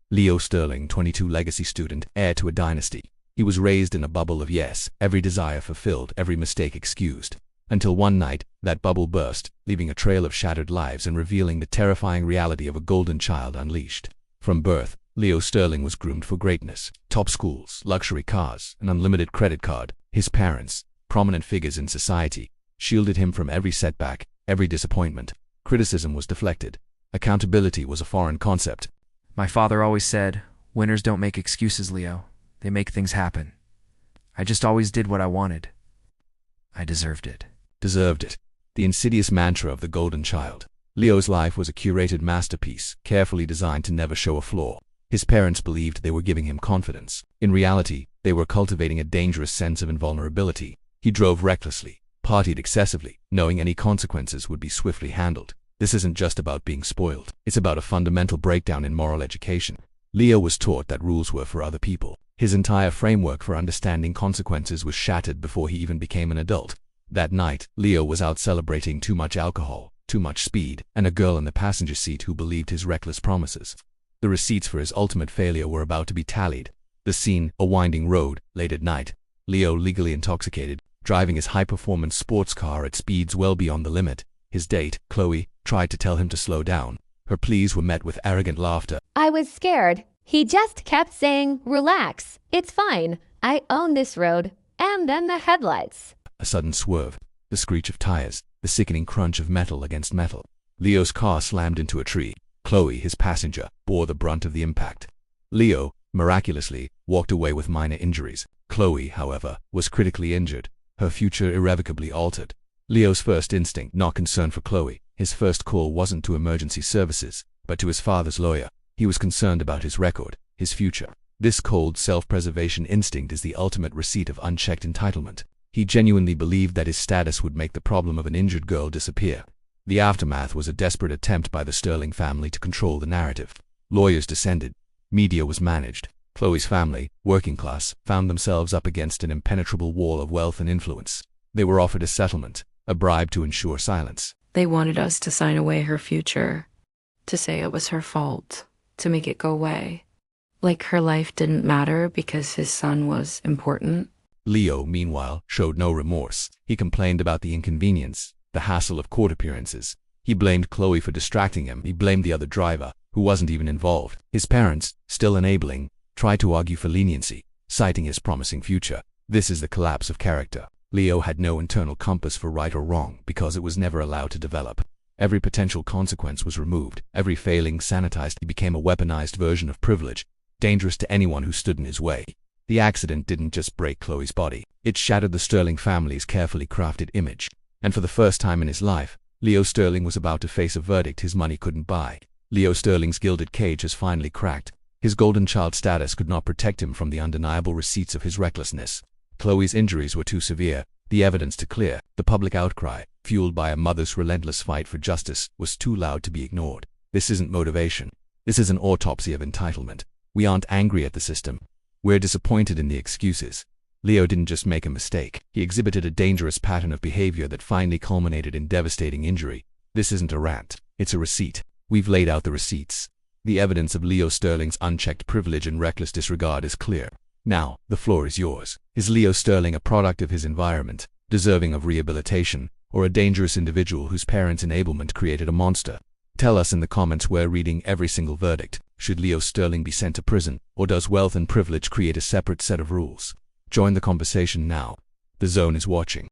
Leo Sterling, 22, legacy student, heir to a dynasty. He was raised in a bubble of yes, every desire fulfilled, every mistake excused. Until one night, that bubble burst, leaving a trail of shattered lives and revealing the terrifying reality of a golden child unleashed. From birth, Leo Sterling was groomed for greatness. Top schools, luxury cars, an unlimited credit card. His parents, prominent figures in society, shielded him from every setback, every disappointment. Criticism was deflected. Accountability was a foreign concept. My father always said, "Winners don't make excuses, Leo. They make things happen." I just always did what I wanted. I deserved it. Deserved it. The insidious mantra of the golden child. Leo's life was a curated masterpiece, carefully designed to never show a flaw. His parents believed they were giving him confidence. In reality, they were cultivating a dangerous sense of invulnerability. He drove recklessly, partied excessively, knowing any consequences would be swiftly handled. This isn't just about being spoiled. It's about a fundamental breakdown in moral education. Leo was taught that rules were for other people. His entire framework for understanding consequences was shattered before he even became an adult. That night, Leo was out celebrating too much alcohol, too much speed, and a girl in the passenger seat who believed his reckless promises. The receipts for his ultimate failure were about to be tallied. The scene, a winding road, late at night. Leo, legally intoxicated, driving his high-performance sports car at speeds well beyond the limit. His date, Chloe, tried to tell him to slow down. Her pleas were met with arrogant laughter. I was scared. He just kept saying, "Relax, it's fine. I own this road." And then the headlights. A sudden swerve, the screech of tires, the sickening crunch of metal against metal. Leo's car slammed into a tree. Chloe, his passenger, bore the brunt of the impact. Leo, miraculously, walked away with minor injuries. Chloe, however, was critically injured, her future irrevocably altered. Leo's first instinct, not concern for Chloe. His first call wasn't to emergency services, but to his father's lawyer. He was concerned about his record, his future. This cold self-preservation instinct is the ultimate receipt of unchecked entitlement. He genuinely believed that his status would make the problem of an injured girl disappear. The aftermath was a desperate attempt by the Sterling family to control the narrative. Lawyers descended. Media was managed. Chloe's family, working class, found themselves up against an impenetrable wall of wealth and influence. They were offered a settlement, a bribe to ensure silence. They wanted us to sign away her future, to say it was her fault, to make it go away. Like her life didn't matter because his son was important. Leo, meanwhile, showed no remorse. He complained about the inconvenience, the hassle of court appearances. He blamed Chloe for distracting him. He blamed the other driver, who wasn't even involved. His parents, still enabling, tried to argue for leniency, citing his promising future. This is the collapse of character. Leo had no internal compass for right or wrong because it was never allowed to develop. Every potential consequence was removed, every failing sanitized. He became a weaponized version of privilege, dangerous to anyone who stood in his way. The accident didn't just break Chloe's body, it shattered the Sterling family's carefully crafted image. And for the first time in his life, Leo Sterling was about to face a verdict his money couldn't buy. Leo Sterling's gilded cage has finally cracked. His golden child status could not protect him from the undeniable receipts of his recklessness. Chloe's injuries were too severe, the evidence too clear. The public outcry, fueled by a mother's relentless fight for justice, was too loud to be ignored. This isn't motivation. This is an autopsy of entitlement. We aren't angry at the system. We're disappointed in the excuses. Leo didn't just make a mistake. He exhibited a dangerous pattern of behavior that finally culminated in devastating injury. This isn't a rant. It's a receipt. We've laid out the receipts. The evidence of Leo Sterling's unchecked privilege and reckless disregard is clear. Now, the floor is yours. Is Leo Sterling a product of his environment, deserving of rehabilitation, or a dangerous individual whose parents' enablement created a monster? Tell us in the comments. We're reading every single verdict. Should Leo Sterling be sent to prison, or does wealth and privilege create a separate set of rules? Join the conversation now. The Zone is watching.